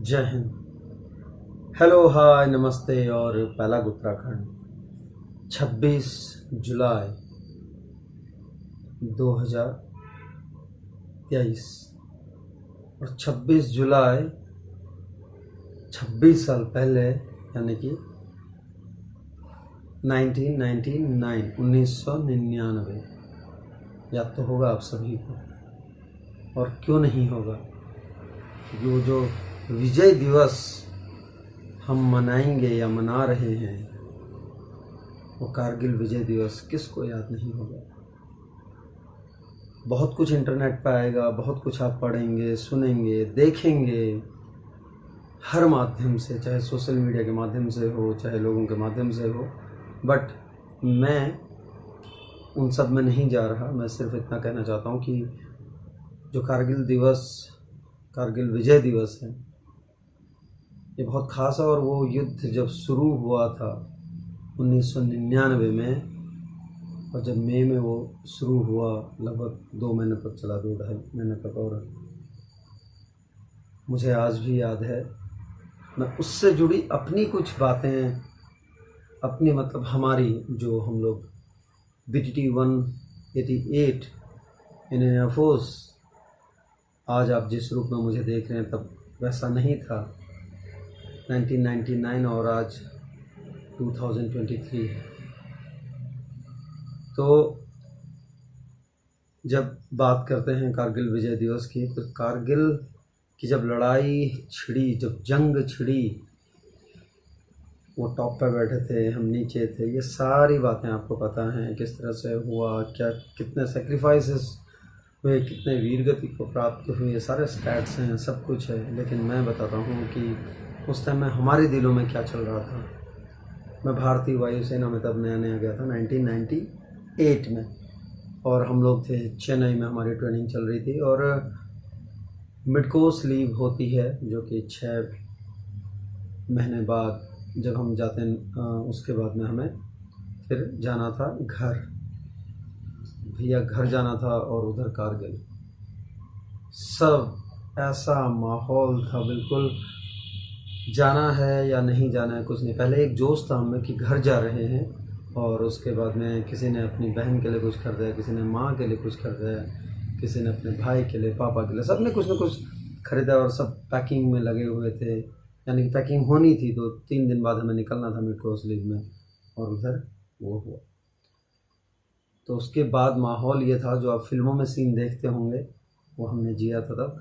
जय हिंद। हेलो, हाय, नमस्ते और पहला उत्तराखंड 26 जुलाई 2023 और 26 जुलाई 26 साल पहले यानी कि 1999 याद तो होगा आप सभी को, और क्यों नहीं होगा, क्योंकि वो जो विजय दिवस हम मनाएंगे या मना रहे हैं वो कारगिल विजय दिवस किसको याद नहीं होगा। बहुत कुछ इंटरनेट पर आएगा, बहुत कुछ आप पढ़ेंगे, सुनेंगे, देखेंगे, हर माध्यम से, चाहे सोशल मीडिया के माध्यम से हो, चाहे लोगों के माध्यम से हो, बट मैं उन सब में नहीं जा रहा। मैं सिर्फ इतना कहना चाहता हूँ कि जो कारगिल विजय दिवस है, ये बहुत खास है। और वो युद्ध जब शुरू हुआ था 1999 में, और जब मई में वो शुरू हुआ, लगभग 2 महीने तक चला, 2-2.5 महीने तक, और मुझे आज भी याद है। मैं उससे जुड़ी अपनी कुछ बातें, अपनी मतलब हमारी, जो हम लोग BTT 188 इन एयरफोर्स, आज आप जिस रूप में मुझे देख रहे हैं तब वैसा नहीं था 1999, और आज 2023 है। तो जब बात करते हैं कारगिल विजय दिवस की, तो कारगिल की जब लड़ाई छिड़ी, जब जंग छिड़ी, वो टॉप पर बैठे थे, हम नीचे थे, ये सारी बातें आपको पता हैं किस तरह से हुआ, क्या कितने सेक्रीफाइसेस हुए, कितने वीरगति को प्राप्त हुए, सारे स्टैट्स हैं, सब कुछ है। लेकिन मैं बताता हूँ कि उस टाइम में हमारे दिलों में क्या चल रहा था। मैं भारतीय वायुसेना में तब नया नया गया था 1998 में, और हम लोग थे चेन्नई में, हमारी ट्रेनिंग चल रही थी, और मिड कोर्स लीव होती है जो कि 6 महीने बाद जब हम जाते हैं, उसके बाद में हमें फिर जाना था घर, भैया घर जाना था, और उधर कारगिल। सब ऐसा माहौल था, बिल्कुल जाना है या नहीं जाना है कुछ नहीं। पहले एक जोश था हमें कि घर जा रहे हैं, और उसके बाद में किसी ने अपनी बहन के लिए कुछ खरीदा, किसी ने माँ के लिए कुछ खरीदा, किसी ने अपने भाई के लिए, पापा के लिए, सब ने कुछ न कुछ खरीदा, और सब पैकिंग में लगे हुए थे। यानी कि पैकिंग होनी थी, तो 3 दिन बाद हमें निकलना था मिड कोर्स लीव में, और उधर वो हुआ। तो उसके बाद माहौल ये था जो आप फिल्मों में सीन देखते होंगे, वो हमने जिया था तब।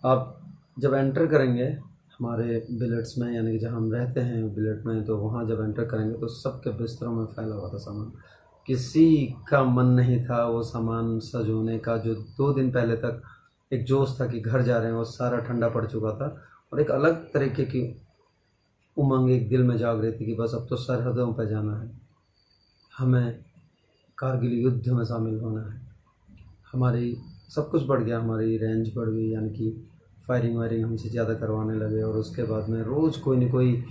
आप जब एंटर करेंगे हमारे बिलेट्स में, यानी कि जहाँ हम रहते हैं बिलेट में, तो वहाँ जब एंटर करेंगे तो सबके बिस्तरों में फैला हुआ था सामान। किसी का मन नहीं था वो सामान सजोने का, जो 2 दिन पहले तक एक जोश था कि घर जा रहे हैं, वो सारा ठंडा पड़ चुका था, और एक अलग तरीके की उमंग एक दिल में जाग रही थी कि बस अब तो सरहदों पर जाना है, हमें कारगिल युद्ध में शामिल होना है। हमारी सब कुछ बढ़ गया, हमारी रेंज बढ़ गई, यानी कि फायरिंग वायरिंग हमसे ज़्यादा करवाने लगे। और उसके बाद में रोज़ कोई न कोई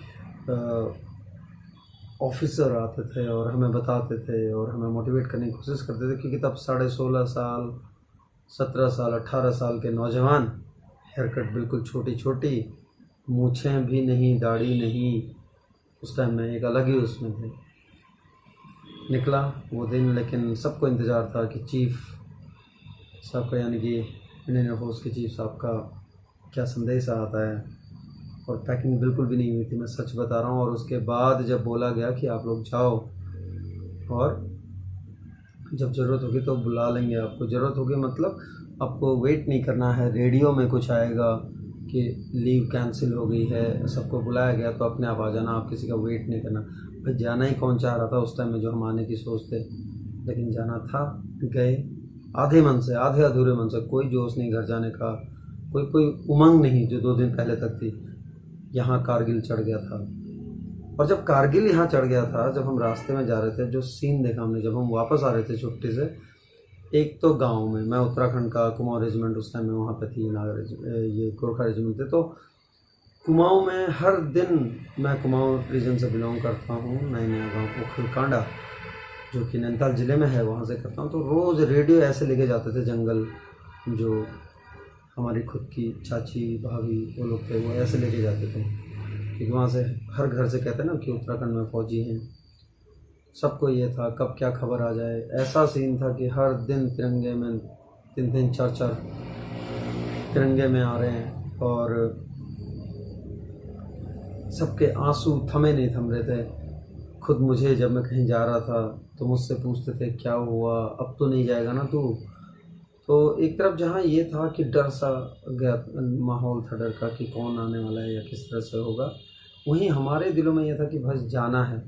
ऑफिसर आते थे और हमें बताते थे और हमें मोटिवेट करने की कोशिश करते थे, क्योंकि तब 16.5 साल, 17 साल, 18 साल के नौजवान, हेयरकट बिल्कुल छोटी छोटी, मूछें भी नहीं, दाढ़ी नहीं, उस टाइम में एक अलग ही उसमें थे। निकला वो दिन, लेकिन सबको इंतज़ार था कि चीफ साहब का, यानी कि इंडियन एयरफोर्स के चीफ साहब का क्या संदेश आता है। और पैकिंग बिल्कुल भी नहीं हुई थी, मैं सच बता रहा हूँ। और उसके बाद जब बोला गया कि आप लोग जाओ, और जब ज़रूरत होगी तो बुला लेंगे आपको, ज़रूरत होगी मतलब आपको वेट नहीं करना है, रेडियो में कुछ आएगा कि लीव कैंसिल हो गई है, सबको बुलाया गया तो अपने आप आ जाना, आप किसी का वेट नहीं करना। भाई जाना ही कौन चाह रहा था उस टाइम में, जो हम आने की सोचते, लेकिन जाना था, गए आधे मन से, आधे अधूरे मन से, कोई जोश नहीं घर जाने का, कोई उमंग नहीं जो 2 दिन पहले तक थी। यहाँ कारगिल चढ़ गया था, और जब कारगिल यहाँ चढ़ गया था, जब हम रास्ते में जा रहे थे, जो सीन देखा हमने, जब हम वापस आ रहे थे छुट्टी से, एक तो गांव में, मैं उत्तराखंड का कुमाऊँ रेजिमेंट उस टाइम में वहाँ पे थी, ये गोरखा रेजिमेंट थे, तो कुमाऊँ में हर दिन, मैं कुमाऊँ रीजन से बिलोंग करता हूँ, नया नया गाँव उखलकांडा, जो कि नैनीताल ज़िले में है, वहाँ से करता हूँ। तो रोज़ रेडियो ऐसे लेके जाते थे जंगल, जो हमारी खुद की चाची भाभी वो लोग थे, वो ऐसे लेके जाते थे क्योंकि वहाँ से हर घर से कहते हैं ना कि उत्तराखंड में फ़ौजी हैं। सबको ये था कब क्या खबर आ जाए। ऐसा सीन था कि हर दिन तिरंगे में 3-3 4-4 तिरंगे में आ रहे हैं और सबके आंसू थमे नहीं थम रहे थे। खुद मुझे जब मैं कहीं जा रहा था तो मुझसे पूछते थे क्या हुआ, अब तो नहीं जाएगा ना तू। तो एक तरफ जहाँ ये था कि डर सा गया माहौल था डर का कि कौन आने वाला है या किस तरह से होगा, वहीं हमारे दिलों में ये था कि बस जाना है।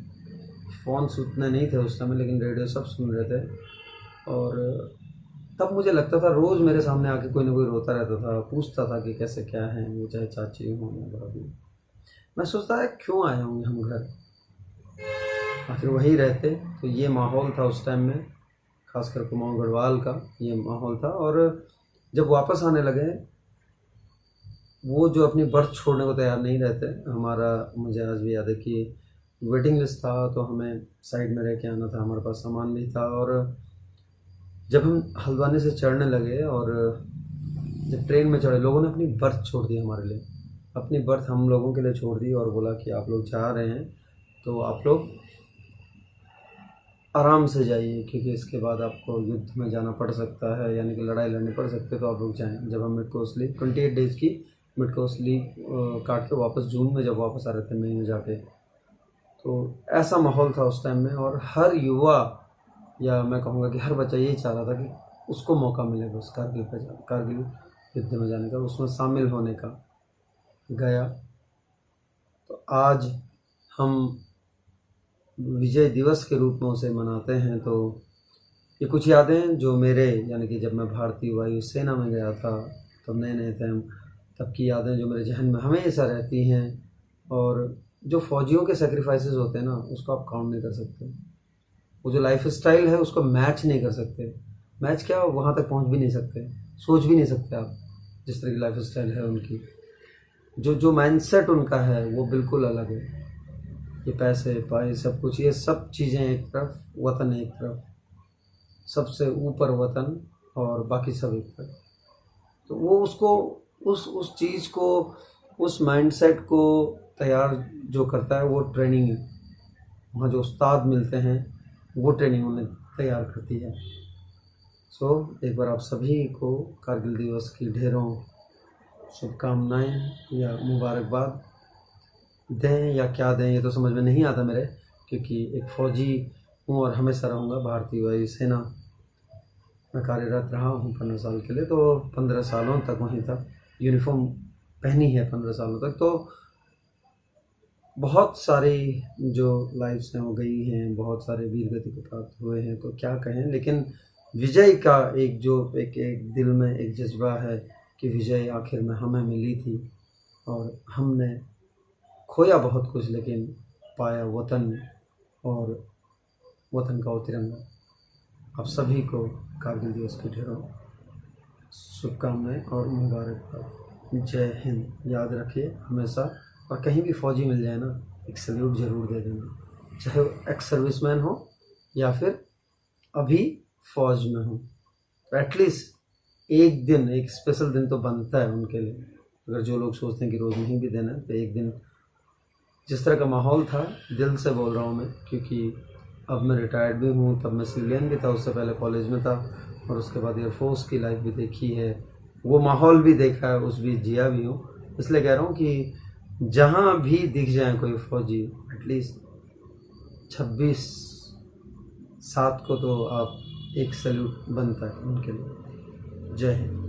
फ़ोन उतने नहीं थे उस समय लेकिन रेडियो सब सुन रहे थे। और तब मुझे लगता था रोज़ मेरे सामने आके कोई ना कोई रोता रहता था, पूछता था कि कैसे क्या है, वो चाहे चाची हों या भाभी। मैं सोचता है क्यों आए होंगे हम घर, आखिर वही रहते। तो ये माहौल था उस टाइम में, खासकर कुमाऊँ गढ़वाल का ये माहौल था। और जब वापस आने लगे, वो जो अपनी बर्थ छोड़ने को तैयार नहीं रहते। हमारा मुझे आज भी याद है कि वेटिंग लिस्ट था तो हमें साइड में रह के आना था, हमारे पास सामान भी था। और जब हम हल्द्वानी से चढ़ने लगे और जब ट्रेन में चढ़े, लोगों ने अपनी बर्थ छोड़ दी हमारे लिए, अपनी बर्थ हम लोगों के लिए छोड़ दी और बोला कि आप लोग जा रहे हैं तो आप लोग आराम से जाइए क्योंकि इसके बाद आपको युद्ध में जाना पड़ सकता है, यानी कि लड़ाई लड़नी पड़ सकती है, तो आप लोग जाएँ। जब हम मिड कोर्स लीव 28 डेज़ की मिड कोर्स लीव काट के वापस जून में जब वापस आ रहे थे मई में जाके, तो ऐसा माहौल था उस टाइम में। और हर युवा या मैं कहूँगा कि हर बच्चा यही चाह रहा था कि उसको मौका मिले बस कारगिल युद्ध में जाने का, उसमें शामिल होने का। गया तो आज हम विजय दिवस के रूप में उसे मनाते हैं। तो ये कुछ यादें जो मेरे, यानी कि जब मैं भारतीय वायु सेना में गया था तब नए नए थे हम, तब की यादें जो मेरे जहन में हमेशा रहती हैं। और जो फ़ौजियों के सेक्रीफाइसेस होते हैं ना, उसको आप काउंट नहीं कर सकते। वो जो लाइफ स्टाइल है उसको मैच नहीं कर सकते। मैच क्या, वहाँ तक पहुँच भी नहीं सकते, सोच भी नहीं सकते आप जिस तरह की लाइफ स्टाइल है उनकी। जो माइंडसेट उनका है वो बिल्कुल अलग है। ये पैसे पाए सब कुछ, ये सब चीज़ें एक तरफ, वतन एक तरफ, सबसे ऊपर वतन और बाकी सब एक तरफ। तो वो उसको उस चीज़ को, उस माइंडसेट को तैयार जो करता है वो ट्रेनिंग है। वहाँ जो उस्ताद मिलते हैं वो ट्रेनिंग उन्हें तैयार करती है। एक बार आप सभी को कारगिल दिवस की ढेरों शुभकामनाएं या मुबारकबाद दें या क्या दें, ये तो समझ में नहीं आता मेरे, क्योंकि एक फ़ौजी हूँ और हमेशा रहूँगा। भारतीय वायु सेना में कार्यरत रहा हूँ 15 साल के लिए, तो 15 सालों तक वहीं था, यूनिफॉर्म पहनी है 15 सालों तक। तो बहुत सारी जो लाइफ्स हैं वो गई हैं, बहुत सारे वीर गति को प्राप्त हुए हैं, तो क्या कहें। लेकिन विजय का एक दिल में एक जज्बा है कि विजय आखिर में हमें मिली थी और हमने खोया बहुत कुछ लेकिन पाया वतन और वतन का वो तिरंगा। आप सभी को कारगिल दिवस की ढेरों शुभकामनाएं और मुबारकबाद। जय हिंद। याद रखिए हमेशा, और कहीं भी फ़ौजी मिल जाए ना, एक सल्यूट ज़रूर दे देना, चाहे वो एक्स सर्विसमैन हो या फिर अभी फ़ौज में हो। तो एटलीस्ट एक दिन, एक स्पेशल दिन तो बनता है उनके लिए। अगर जो लोग सोचते हैं कि रोज़ नहीं भी देना, तो एक दिन, जिस तरह का माहौल था, दिल से बोल रहा हूँ मैं, क्योंकि अब मैं रिटायर्ड भी हूँ, तब मैं सिविलियन भी था, उससे पहले कॉलेज में था और उसके बाद एयरफोर्स की लाइफ भी देखी है, वो माहौल भी देखा है, उस बीच जिया भी हूँ। इसलिए कह रहा हूँ कि जहाँ भी दिख जाए कोई फ़ौजी, एटलीस्ट 26/7 को तो आप एक सैल्यूट बनता है उनके लिए। जय हिंद।